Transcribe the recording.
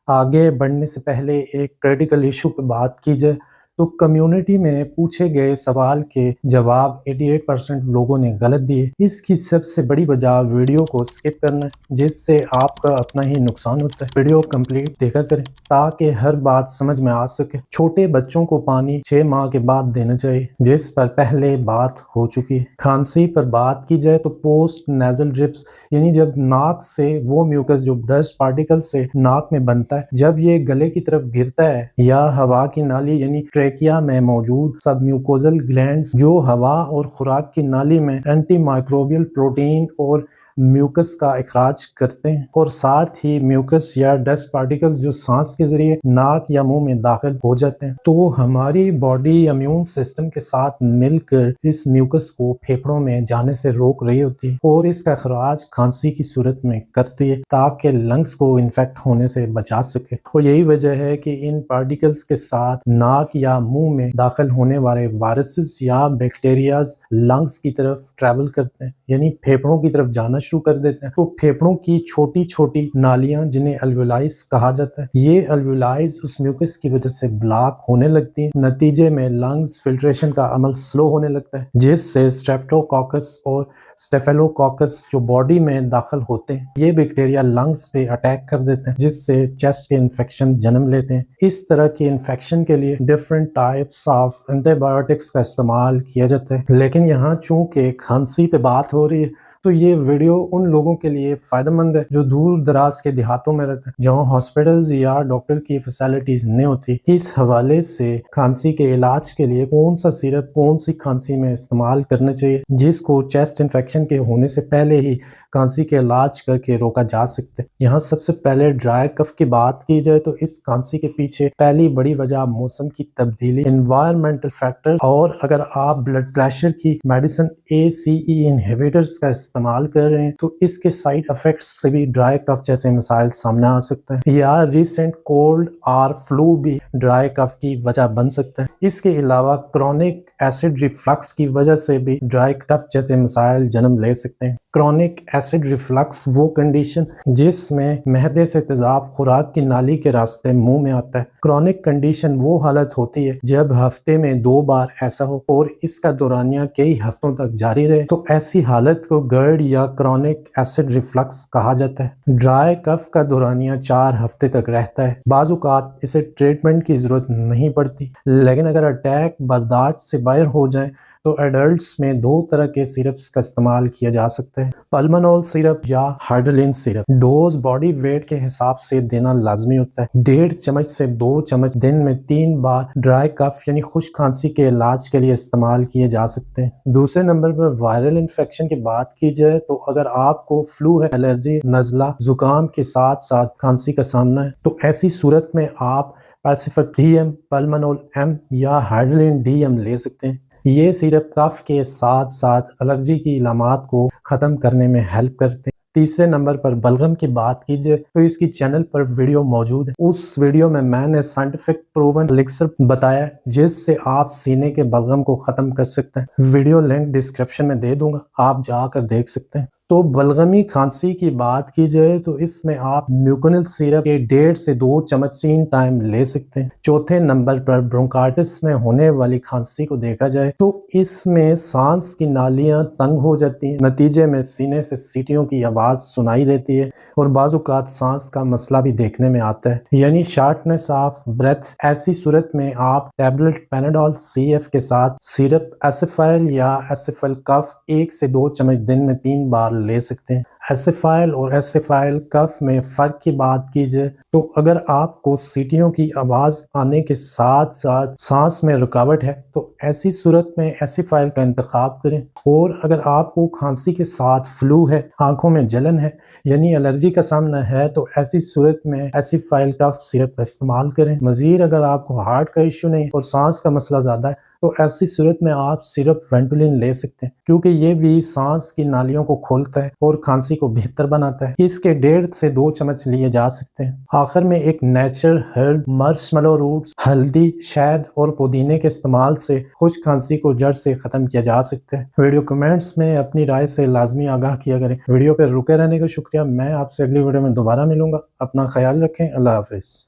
آگے بڑھنے سے پہلے ایک کریٹیکل ایشو پہ بات کی جائے تو کمیونٹی میں پوچھے گئے سوال کے جواب 88% لوگوں نے غلط دیے۔ اس کی سب سے بڑی وجہ ویڈیو کو سکپ کرنا ہے، جس سے آپ کا اپنا ہی نقصان ہوتا ہے۔ ویڈیو کمپلیٹ دیکھا کریں تاکہ ہر بات سمجھ میں آ سکے۔ چھوٹے بچوں کو پانی 6 ماہ کے بعد دینا چاہیے، جس پر پہلے بات ہو چکی ہے۔ کھانسی پر بات کی جائے تو پوسٹ نیزل ڈرپس، یعنی جب ناک سے وہ میوکس جو ڈسٹ پارٹیکل سے ناک میں بنتا ہے، جب یہ گلے کی طرف گرتا ہے یا ہوا کی نالی یعنی ٹریکیا میں موجود سب میوکوزل گلینڈز جو ہوا اور خوراک کی نالی میں اینٹی مائکروبیل پروٹین اور میوکس کا اخراج کرتے ہیں، اور ساتھ ہی میوکس یا ڈسٹ پارٹیکلز جو سانس کے ذریعے ناک یا منہ میں داخل ہو جاتے ہیں، تو ہماری باڈی امیون سسٹم کے ساتھ مل کر اس میوکس کو پھیپھڑوں میں جانے سے روک رہی ہوتی ہے اور اس کا اخراج کھانسی کی صورت میں کرتی ہے تاکہ لنگز کو انفیکٹ ہونے سے بچا سکے۔ اور یہی وجہ ہے کہ ان پارٹیکلز کے ساتھ ناک یا منہ میں داخل ہونے والے وائرسز یا بیکٹیریاز لنگز کی طرف ٹریول کرتے ہیں، یعنی پھیپھڑوں کی طرف جانا شروع کر دیتے ہیں۔ تو پھیپھڑوں کی چھوٹی چھوٹی نالیاں جنہیں الویولائز کہا جاتا ہے، یہ الویولائز اس میوکس کی وجہ سے بلاک ہونے لگتی ہیں۔ نتیجے میں لنگز فلٹریشن کا عمل سلو ہونے لگتا ہے، جس سے اسٹریپٹوکوکس اور اسٹیفیلوکوکس جو باڈی میں داخل ہوتے ہیں، یہ بیکٹیریا لنگز پہ اٹیک کر دیتے ہیں، جس سے چیسٹ کے انفیکشن جنم لیتے ہیں۔ اس طرح کی انفیکشن کے لیے different types of antibiotics کا استعمال کیا جاتا ہے، لیکن یہاں چونکہ کھانسی پہ بات ہو رہی ہے تو یہ ویڈیو ان لوگوں کے لیے فائدہ مند ہے جو دور دراز کے دیہاتوں میں رہتے ہیں، جہاں ہاسپٹلز یا ڈاکٹر کی فیسلٹیز نہیں ہوتی۔ اس حوالے سے کھانسی کے علاج کے لیے کون سا سیرپ کون سی کھانسی میں استعمال کرنا چاہیے، جس کو چیسٹ انفیکشن کے ہونے سے پہلے ہی کھانسی کے علاج کر کے روکا جا سکتے۔ یہاں سب سے پہلے ڈرائی کف کی بات کی جائے تو اس کھانسی کے پیچھے پہلی بڑی وجہ موسم کی تبدیلی، انوائرمنٹل فیکٹر، اور اگر آپ بلڈ پریشر کی میڈیسن ACE انہیبیٹرز کا استعمال کر رہے ہیں تو اس کے سائیڈ افیکٹس سے بھی ڈرائی کف جیسے مسائل سامنے آ سکتے ہیں، یا ریسنٹ کولڈ اور فلو بھی ڈرائی کف کی وجہ بن سکتا ہے۔ اس کے علاوہ کرونک ایسڈ ریفلکس کی وجہ سے بھی ڈرائی کف جیسے مسائل جنم لے سکتے ہیں۔ کرونک ایسڈ ریفلکس وہ کنڈیشن جس میں معدے سے تیزاب خوراک کی نالی کے راستے منہ میں آتا ہے۔ کرونک کنڈیشن وہ حالت ہوتی ہے جب ہفتے میں 2 بار ایسا ہو اور اس کا دورانیہ کئی ہفتوں تک جاری رہے، تو ایسی حالت کو گرڈ یا کرونک ایسڈ ریفلکس کہا جاتا ہے۔ ڈرائی کف کا دورانیہ 4 ہفتے تک رہتا ہے۔ بعض اوقات اسے ٹریٹمنٹ کی ضرورت نہیں پڑتی، لیکن اگر اٹیک برداشت سے باہر ہو جائیں تو ایڈلٹس میں 2 طرح کے سیرپس کا استعمال کیا جا سکتا ہے، پلمنول سیرپ یا ہائڈرلین سیرپ۔ ڈوز باڈی ویٹ کے حساب سے دینا لازمی ہوتا ہے، 1.5 چمچ سے 2 چمچ دن میں 3 بار ڈرائی کف یعنی خشک کھانسی کے علاج کے لیے استعمال کیے جا سکتے ہیں۔ دوسرے نمبر پر وائرل انفیکشن کی بات کی جائے تو اگر آپ کو فلو ہے، الرجی، نزلہ، زکام کے ساتھ ساتھ کھانسی کا سامنا ہے، تو ایسی صورت میں آپ پیسیفک DM، پلمنول M یا ہائڈرلین DM لے سکتے ہیں۔ یہ سیرپ کف کے ساتھ ساتھ الرجی کی علامات کو ختم کرنے میں ہیلپ کرتے ہیں۔ تیسرے نمبر پر بلغم کی بات کی جائے تو اس کی چینل پر ویڈیو موجود ہے۔ اس ویڈیو میں نے سائنٹیفک پروون الیکسر بتایا ہے جس سے آپ سینے کے بلغم کو ختم کر سکتے ہیں۔ ویڈیو لنک ڈسکرپشن میں دے دوں گا، آپ جا کر دیکھ سکتے ہیں۔ تو بلغمی کھانسی کی بات کی جائے تو اس میں آپ میوکونل سیرپ کے 1.5 سے 2 چمچ 3 ٹائم لے سکتے ہیں۔ چوتھے نمبر پر برونکائٹس میں ہونے والی کھانسی کو دیکھا جائے تو اس میں سانس کی نالیاں تنگ ہو جاتی ہیں، نتیجے میں سینے سے سیٹیوں کی آواز سنائی دیتی ہے اور بعض اوقات سانس کا مسئلہ بھی دیکھنے میں آتا ہے، یعنی شارٹنس آف بریتھ۔ ایسی صورت میں آپ ٹیبلٹ پیناڈول CF کے ساتھ سیرپ ایسیفائل یا ایسیفل کف 1 سے 2 چمچ دن میں 3 بار لے سکتے ہیں۔ ایسیفائل اور ایسیفائل کف میں فرق کی بات کی جائے تو اگر آپ کو سیٹیوں کی آواز آنے کے ساتھ ساتھ سانس میں رکاوٹ ہے تو ایسی صورت میں ایسیفائل کا انتخاب کریں، اور اگر آپ کو کھانسی کے ساتھ فلو ہے، آنکھوں میں جلن ہے یعنی الرجی کا سامنا ہے، تو ایسی صورت میں ایسیفائل کف سیرپ کا استعمال کریں۔ مزید اگر آپ کو ہارٹ کا ایشو نہیں اور سانس کا مسئلہ زیادہ ہے تو ایسی صورت میں آپ صرف وینٹولن لے سکتے ہیں، کیونکہ یہ بھی سانس کی نالیوں کو کھولتا ہے اور کھانسی کو بہتر بناتا ہے۔ اس کے 1.5 سے 2 چمچ لیے جا سکتے ہیں۔ آخر میں ایک نیچرل ہرب مارشمیلو روٹس، ہلدی، شہد اور پودینے کے استعمال سے خشک کھانسی کو جڑ سے ختم کیا جا سکتا ہے۔ ویڈیو کمنٹس میں اپنی رائے سے لازمی آگاہ کیا کریں۔ ویڈیو پہ رکے رہنے کا شکریہ۔ میں آپ سے اگلی ویڈیو میں دوبارہ ملوں گا۔ اپنا خیال رکھیں۔ اللہ حافظ۔